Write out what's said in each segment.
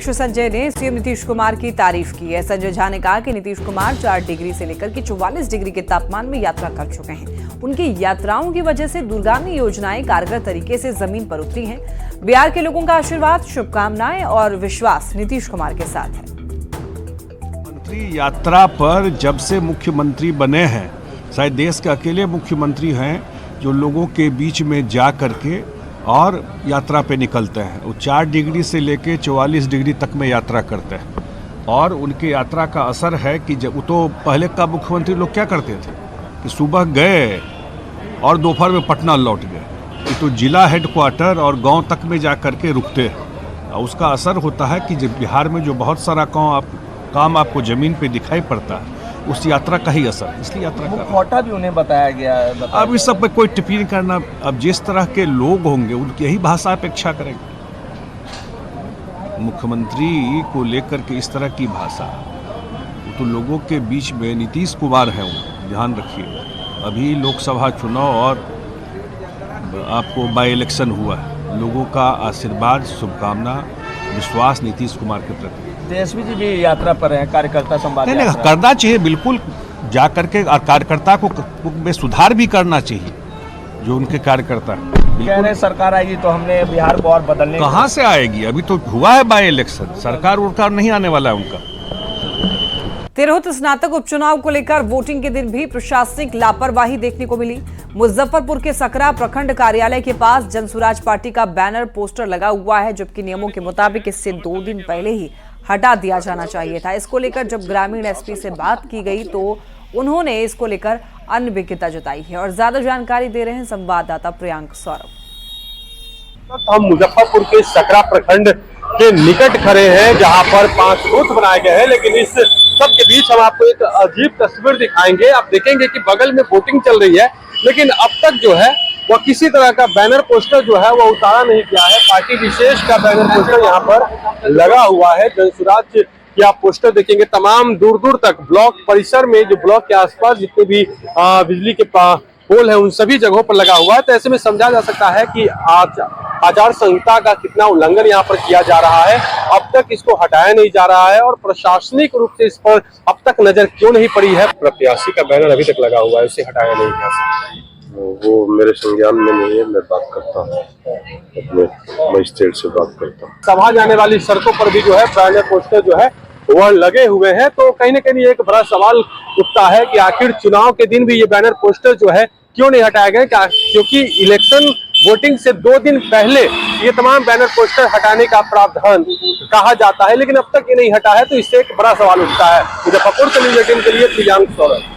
अध्यक्ष संजय ने सीएम नीतीश कुमार की तारीफ की है। संजय झा ने कहा कि नीतीश कुमार 4 डिग्री से लेकर के 44 डिग्री के तापमान में यात्रा कर चुके हैं। उनकी यात्राओं की वजह से दूरगामी योजनाएं कारगर तरीके से जमीन पर उतरी हैं। बिहार के लोगों का आशीर्वाद, शुभकामनाएं और विश्वास नीतीश कुमार के साथ है। मंत्री यात्रा पर जब से मुख्यमंत्री बने हैं, शायद देश के अकेले मुख्यमंत्री हैं जो लोगों के बीच में जा करके और यात्रा पे निकलते हैं। वो 4 डिग्री से लेके 44 डिग्री तक में यात्रा करते हैं और उनकी यात्रा का असर है कि जब तो पहले का मुख्यमंत्री लोग क्या करते थे कि सुबह गए और दोपहर में पटना लौट गए, तो जिला हेडक्वार्टर और गांव तक में जा करके रुकते हैं। उसका असर होता है कि जब बिहार में जो बहुत सारा काम आपको ज़मीन पे दिखाई पड़ता है, उस यात्रा का ही असर, इसलिए यात्रा का खोटा भी उन्हें बताया गया है। अब इस सब पे कोई टिप्पणी करना, अब जिस तरह के लोग होंगे उनकी यही भाषा अपेक्षा करेंगे। मुख्यमंत्री को लेकर के इस तरह की भाषा, तो लोगों के बीच में नीतीश कुमार हैं, वो ध्यान रखिए। अभी लोकसभा चुनाव और आपको बाई इलेक्शन हुआ है, लोगों का आशीर्वाद, शुभकामना, विश्वास नीतीश कुमार के प्रति। तेजस्वी जी भी यात्रा पर हैं, कार्यकर्ता संवाद नहीं, करना चाहिए बिल्कुल, जा करके और कार्यकर्ता को में सुधार भी करना चाहिए। जो उनके कार्यकर्ता कह रहे सरकार आएगी तो हमने बिहार को और बदलने, कहाँ से आएगी? अभी तो हुआ है बाई इलेक्शन, सरकार उड़कार नहीं आने वाला है उनका। तिरहुत स्नातक उपचुनाव को लेकर वोटिंग के दिन भी प्रशासनिक लापरवाही देखने को मिली। मुजफ्फरपुर के सकरा प्रखंड कार्यालय के पास जनसुराज पार्टी का बैनर पोस्टर लगा हुआ है, जबकि नियमों के मुताबिक इससे 2 दिन पहले ही हटा दिया जाना चाहिए था। इसको लेकर जब ग्रामीण एसपी से बात की गई तो उन्होंने इसको लेकर अनभिज्ञता जताई है। और ज्यादा जानकारी दे रहे हैं संवाददाता प्रियांक सौरभ। हम मुजफ्फरपुर के सकरा प्रखंड के निकट खड़े हैं, जहां पर 5 बूथ बनाए गए हैं, लेकिन इस सब के बीच हम आपको एक अजीब तस्वीर दिखाएंगे। आप देखेंगे कि बगल में वोटिंग चल रही है, लेकिन अब तक जो है वह किसी तरह का बैनर पोस्टर जो है वह उतारा नहीं गया है। पार्टी विशेष का बैनर पोस्टर यहाँ पर लगा हुआ है। जनसुराज की आप पोस्टर देखेंगे, तमाम दूर दूर तक ब्लॉक परिसर में, जो ब्लॉक के आसपास जितने भी बिजली के पोल है, उन सभी जगहों पर लगा हुआ है। तो ऐसे में समझा जा सकता है कि आचार संहिता का कितना उल्लंघन यहाँ पर किया जा रहा है। अब तक इसको हटाया नहीं जा रहा है और प्रशासनिक रूप से इस पर अब तक नजर क्यों नहीं पड़ी है। प्रत्याशी का बैनर अभी तक लगा हुआ है, उसे हटाया नहीं जा सकता। वो मेरे संज्ञान में नहीं है, मैं बात करता हूँ, अपने मजिस्ट्रेट से बात करता हूँ। सभा जाने वाली सड़कों पर भी जो है बैनर पोस्टर जो है वह लगे हुए हैं। तो कहीं न कहीं एक बड़ा सवाल उठता है कि आखिर चुनाव के दिन भी ये बैनर पोस्टर जो है क्यों नहीं हटाए गए, क्योंकि इलेक्शन वोटिंग से 2 दिन पहले ये तमाम बैनर पोस्टर हटाने का प्रावधान कहा जाता है, लेकिन अब तक ये नहीं हटा है। तो इससे एक बड़ा सवाल उठता है। मुजफ्फरपुर से न्यूज़ 18 के लिए प्रियांक सौरभ।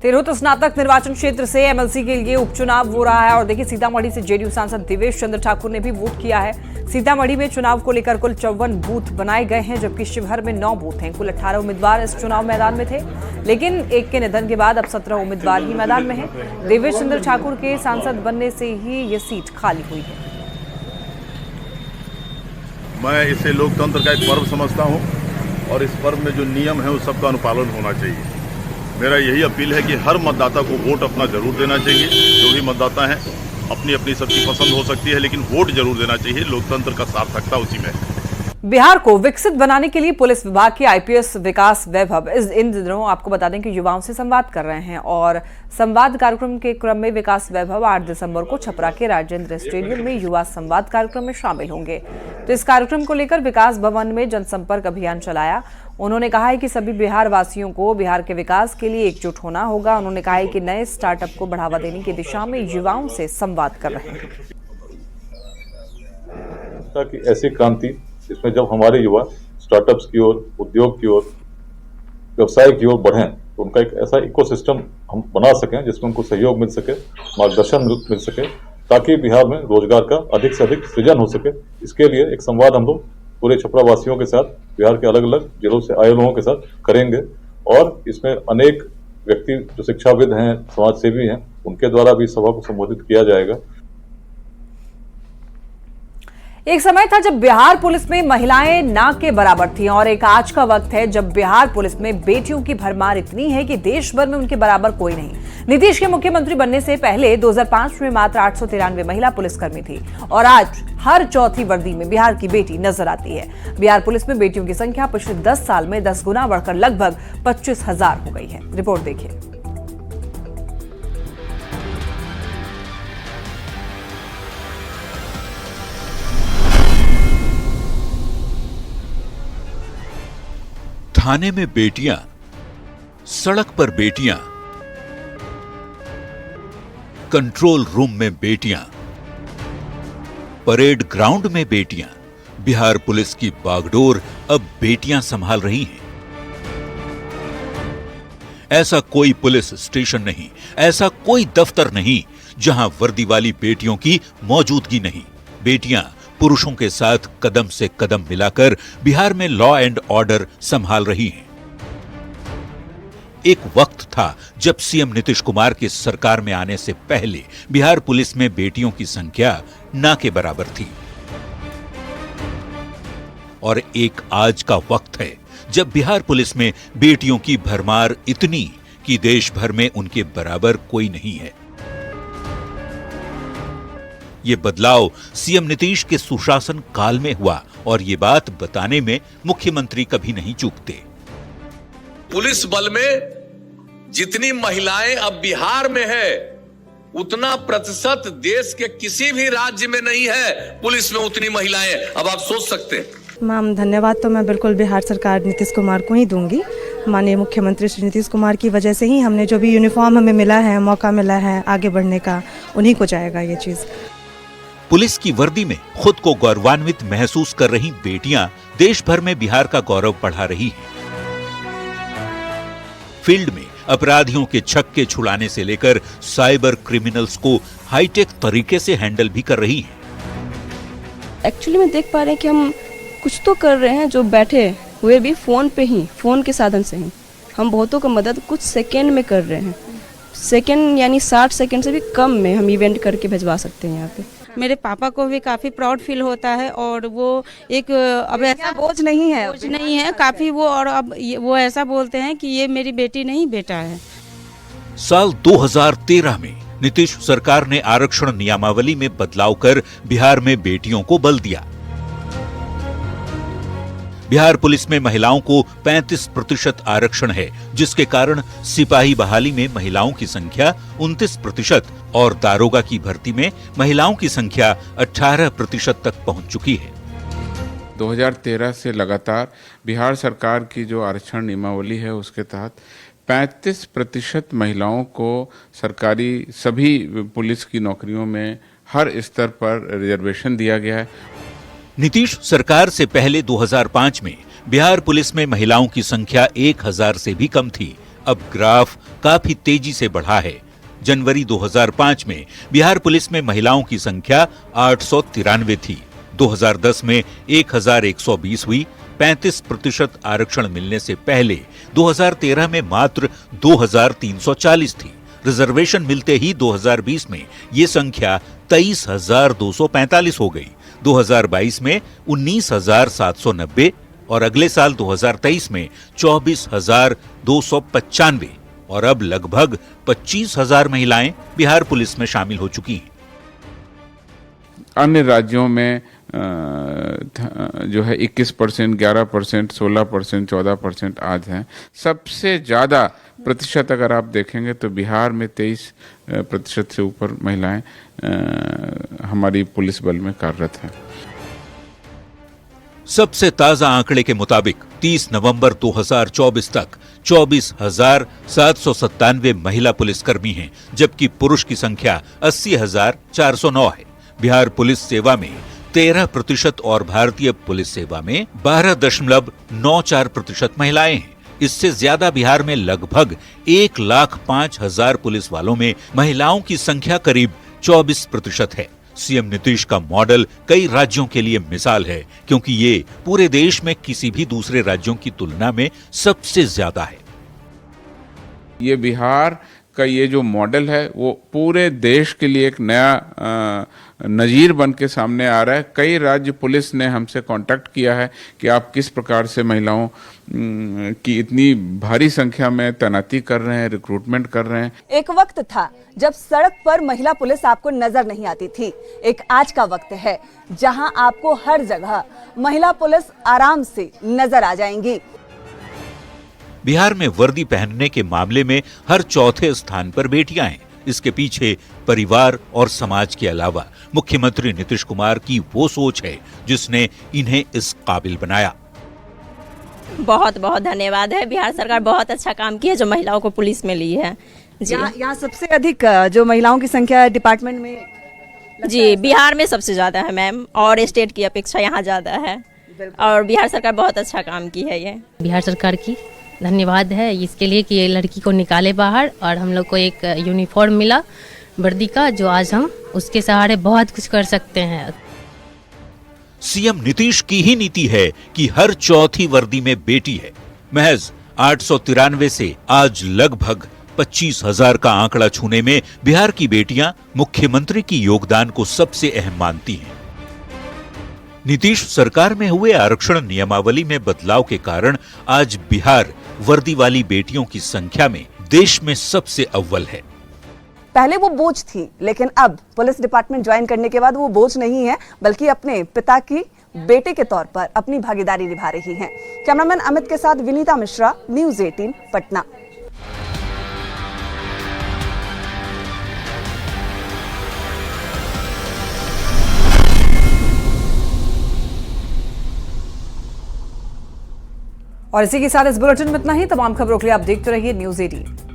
तिरहुत स्नातक निर्वाचन क्षेत्र से एमएलसी के लिए उपचुनाव हो रहा है और देखिए सीतामढ़ी से जेडीयू सांसद दिवेश चंद्र ठाकुर ने भी वोट किया है। सीतामढ़ी में चुनाव को लेकर कुल 54 बूथ बनाए गए हैं, जबकि शिवहर में 9 बूथ हैं। कुल 18 उम्मीदवार इस चुनाव मैदान में थे, लेकिन एक के निधन के बाद अब 17 उम्मीदवार ही मैदान में हैं। दिवेश चंद्र ठाकुर के सांसद बनने से ही ये सीट खाली हुई है। मैं इसे लोकतंत्र का एक पर्व समझता हूँ और इस पर्व में जो नियम है उस सबका अनुपालन होना चाहिए। मेरा यही अपील है कि हर मतदाता को वोट अपना जरूर देना चाहिए। जो भी मतदाता हैं, अपनी अपनी सबकी पसंद हो सकती है, लेकिन वोट जरूर देना चाहिए। लोकतंत्र का सार्थकता उसी में है। बिहार को विकसित बनाने के लिए पुलिस विभाग के आईपीएस विकास वैभव इन दिनों आपको बता दें कि युवाओं से संवाद कर रहे हैं और संवाद कार्यक्रम के क्रम में विकास वैभव 8 दिसंबर को छपरा के राजेंद्र स्टेडियम में युवा संवाद कार्यक्रम में शामिल होंगे। तो इस कार्यक्रम को लेकर विकास भवन में जनसंपर्क अभियान चलाया। उन्होंने कहा है कि सभी बिहार वासियों को बिहार के विकास के लिए एकजुट होना होगा। उन्होंने कहा है कि नए स्टार्टअप को बढ़ावा देने की दिशा में युवाओं से संवाद कर रहे हैं। ताकि ऐसी क्रांति जिसमें जब हमारे युवा स्टार्टअप्स की ओर, उद्योग की ओर, व्यवसाय की ओर बढ़ें, तो उनका एक ऐसा इकोसिस्टम हम बना सकें जिसमें उनको सहयोग मिल सके, मार्गदर्शन मिल सके, ताकि बिहार में रोजगार का अधिक से अधिक सृजन हो सके। इसके लिए एक संवाद हम लोग पूरे छपरा वासियों के साथ, बिहार के अलग अलग जिलों से आए लोगों के साथ करेंगे और इसमें अनेक व्यक्ति जो शिक्षाविद हैं, समाज सेवी हैं, उनके द्वारा भी सभा को संबोधित किया जाएगा। एक समय था जब बिहार पुलिस में महिलाएं ना के बराबर थीं और एक आज का वक्त है जब बिहार पुलिस में बेटियों की भरमार इतनी है कि देश भर में उनके बराबर कोई नहीं। नीतीश के मुख्यमंत्री बनने से पहले 2005 में मात्र 893 महिला पुलिसकर्मी थी और आज हर चौथी वर्दी में बिहार की बेटी नजर आती है। बिहार पुलिस में बेटियों की संख्या पिछले 10 साल में 10 गुना बढ़कर लगभग 25,000 हो गई है। रिपोर्ट देखिए। थाने में बेटियां, सड़क पर बेटियां, कंट्रोल रूम में बेटियां, परेड ग्राउंड में बेटियां, बिहार पुलिस की बागडोर अब बेटियां संभाल रही हैं। ऐसा कोई पुलिस स्टेशन नहीं, ऐसा कोई दफ्तर नहीं जहां वर्दी वाली बेटियों की मौजूदगी नहीं। बेटियां पुरुषों के साथ कदम से कदम मिलाकर बिहार में लॉ एंड ऑर्डर संभाल रही हैं। एक वक्त था जब सीएम नीतीश कुमार की सरकार में आने से पहले बिहार पुलिस में बेटियों की संख्या ना के बराबर थी और एक आज का वक्त है जब बिहार पुलिस में बेटियों की भरमार इतनी कि देश भर में उनके बराबर कोई नहीं है। ये बदलाव सीएम नीतीश के सुशासन काल में हुआ और ये बात बताने में मुख्यमंत्री कभी नहीं चूकते। पुलिस बल में जितनी महिलाएं अब बिहार में है उतना प्रतिशत देश के किसी भी राज्य में नहीं है। पुलिस में उतनी महिलाएं, अब आप सोच सकते हैं। मैम धन्यवाद तो मैं बिल्कुल बिहार सरकार नीतीश कुमार को ही दूंगी। माननीय मुख्यमंत्री श्री नीतीश कुमार की वजह से ही हमने जो भी यूनिफॉर्म हमें मिला है, मौका मिला है आगे बढ़ने का, उन्हीं को जाएगा ये चीज। पुलिस की वर्दी में खुद को गौरवान्वित महसूस कर रही बेटियां देश भर में बिहार का गौरव बढ़ा रही हैं। फील्ड में अपराधियों के छक्के छुड़ाने से लेकर साइबर क्रिमिनल्स को हाईटेक तरीके से हैंडल भी कर रही हैं। एक्चुअली में देख पा रहे हैं कि हम कुछ तो कर रहे हैं जो बैठे हुए भी फोन पे ही, फोन के साधन से ही हम बहुतों का मदद कुछ सेकेंड में कर रहे हैं। सेकेंड यानी 60 सेकेंड से भी कम में हम इवेंट करके भिजवा सकते हैं यहाँ पे। मेरे पापा को भी काफ़ी प्राउड फील होता है और वो एक अब ऐसा बोझ नहीं है काफ़ी वो, और अब वो ऐसा बोलते हैं कि ये मेरी बेटी नहीं बेटा है। साल 2013 में नीतीश सरकार ने आरक्षण नियमावली में बदलाव कर बिहार में बेटियों को बल दिया। बिहार पुलिस में महिलाओं को 35% आरक्षण है, जिसके कारण सिपाही बहाली में महिलाओं की संख्या 29% और दारोगा की भर्ती में महिलाओं की संख्या 18% तक पहुंच चुकी है। 2013 से लगातार बिहार सरकार की जो आरक्षण नियमावली है उसके तहत 35% महिलाओं को सरकारी सभी पुलिस की नौकरियों में हर स्तर पर रिजर्वेशन दिया गया है। नीतीश सरकार से पहले 2005 में बिहार पुलिस में महिलाओं की संख्या 1000 से भी कम थी। अब ग्राफ काफी तेजी से बढ़ा है। जनवरी 2005 में बिहार पुलिस में महिलाओं की संख्या 893 थी। 2010 में 1120 हुई। 35% आरक्षण मिलने से पहले 2013 में मात्र 2340 थी। रिजर्वेशन मिलते ही 2020 में ये संख्या 23,245 हो गई। 2022 में 19,790 और अगले साल 2023 में 24,295 और अब लगभग 25,000 महिलाएं बिहार पुलिस में शामिल हो चुकी हैं। अन्य राज्यों में जो है 21%, 11%, 16%, 14% आज हैं। सबसे ज्यादा प्रतिशत अगर आप देखेंगे तो बिहार में 23% से ऊपर महिलाएं हमारी पुलिस बल में कार्यरत हैं। सबसे ताजा आंकड़े के मुताबिक 30 नवंबर 2024 तक 24,797 महिला पुलिसकर्मी हैं, जबकि पुरुष की संख्या 80,409 है। बिहार पुलिस सेवा में 13% और भारतीय पुलिस सेवा में 12.94% महिलाएं हैं। इससे ज्यादा बिहार में लगभग 1,05,000 पुलिस वालों में महिलाओं की संख्या करीब 24% है। सीएम नीतीश का मॉडल कई राज्यों के लिए मिसाल है, क्योंकि ये पूरे देश में किसी भी दूसरे राज्यों की तुलना में सबसे ज्यादा है। ये बिहार का ये जो मॉडल है वो पूरे देश के लिए एक नया नज़ीर बन के सामने आ रहा है। कई राज्य पुलिस ने हमसे कांटेक्ट किया है कि आप किस प्रकार से महिलाओं की इतनी भारी संख्या में तैनाती कर रहे हैं, रिक्रूटमेंट कर रहे हैं। एक वक्त था जब सड़क पर महिला पुलिस आपको नजर नहीं आती थी। एक आज का वक्त है जहां आपको हर जगह महिला पुलिस आराम से नजर आ जाएंगी। बिहार में वर्दी पहनने के मामले में हर चौथे स्थान पर बेटियां हैं। इसके पीछे परिवार और समाज के अलावा मुख्यमंत्री नीतीश कुमार की वो सोच है जिसने इन्हें इस काबिल बनाया। बहुत बहुत धन्यवाद है। बिहार सरकार बहुत अच्छा काम किया जो महिलाओं को पुलिस में ली है। जी यहाँ सबसे अधिक जो महिलाओं की संख्या डिपार्टमेंट में जी बिहार में सबसे ज्यादा है मैम, और स्टेट की अपेक्षा यहाँ ज्यादा है। और बिहार सरकार बहुत अच्छा काम की है। ये बिहार सरकार की धन्यवाद है इसके लिए कि ये लड़की को निकाले बाहर और हम लोग को एक यूनिफॉर्म मिला वर्दी का, जो आज हम उसके सहारे बहुत कुछ कर सकते हैं। सीएम नीतीश की ही नीति है कि हर चौथी वर्दी में बेटी है। महज 893 से आज लगभग 25,000 का आंकड़ा छूने में बिहार की बेटियां मुख्यमंत्री की योगदान को सबसे अहम मानती हैं। नीतीश सरकार में हुए आरक्षण नियमावली में बदलाव के कारण आज बिहार वर्दी वाली बेटियों की संख्या में देश में सबसे अव्वल है। पहले वो बोझ थी, लेकिन अब पुलिस डिपार्टमेंट ज्वाइन करने के बाद वो बोझ नहीं है, बल्कि अपने पिता की बेटे के तौर पर अपनी भागीदारी निभा रही हैं। कैमरामैन अमित के साथ विनीता मिश्रा, न्यूज़ 18 पटना। और इसी के साथ इस बुलेटिन में इतना ही। तमाम खबरों के लिए आप देखते रहिए न्यूज़ 18।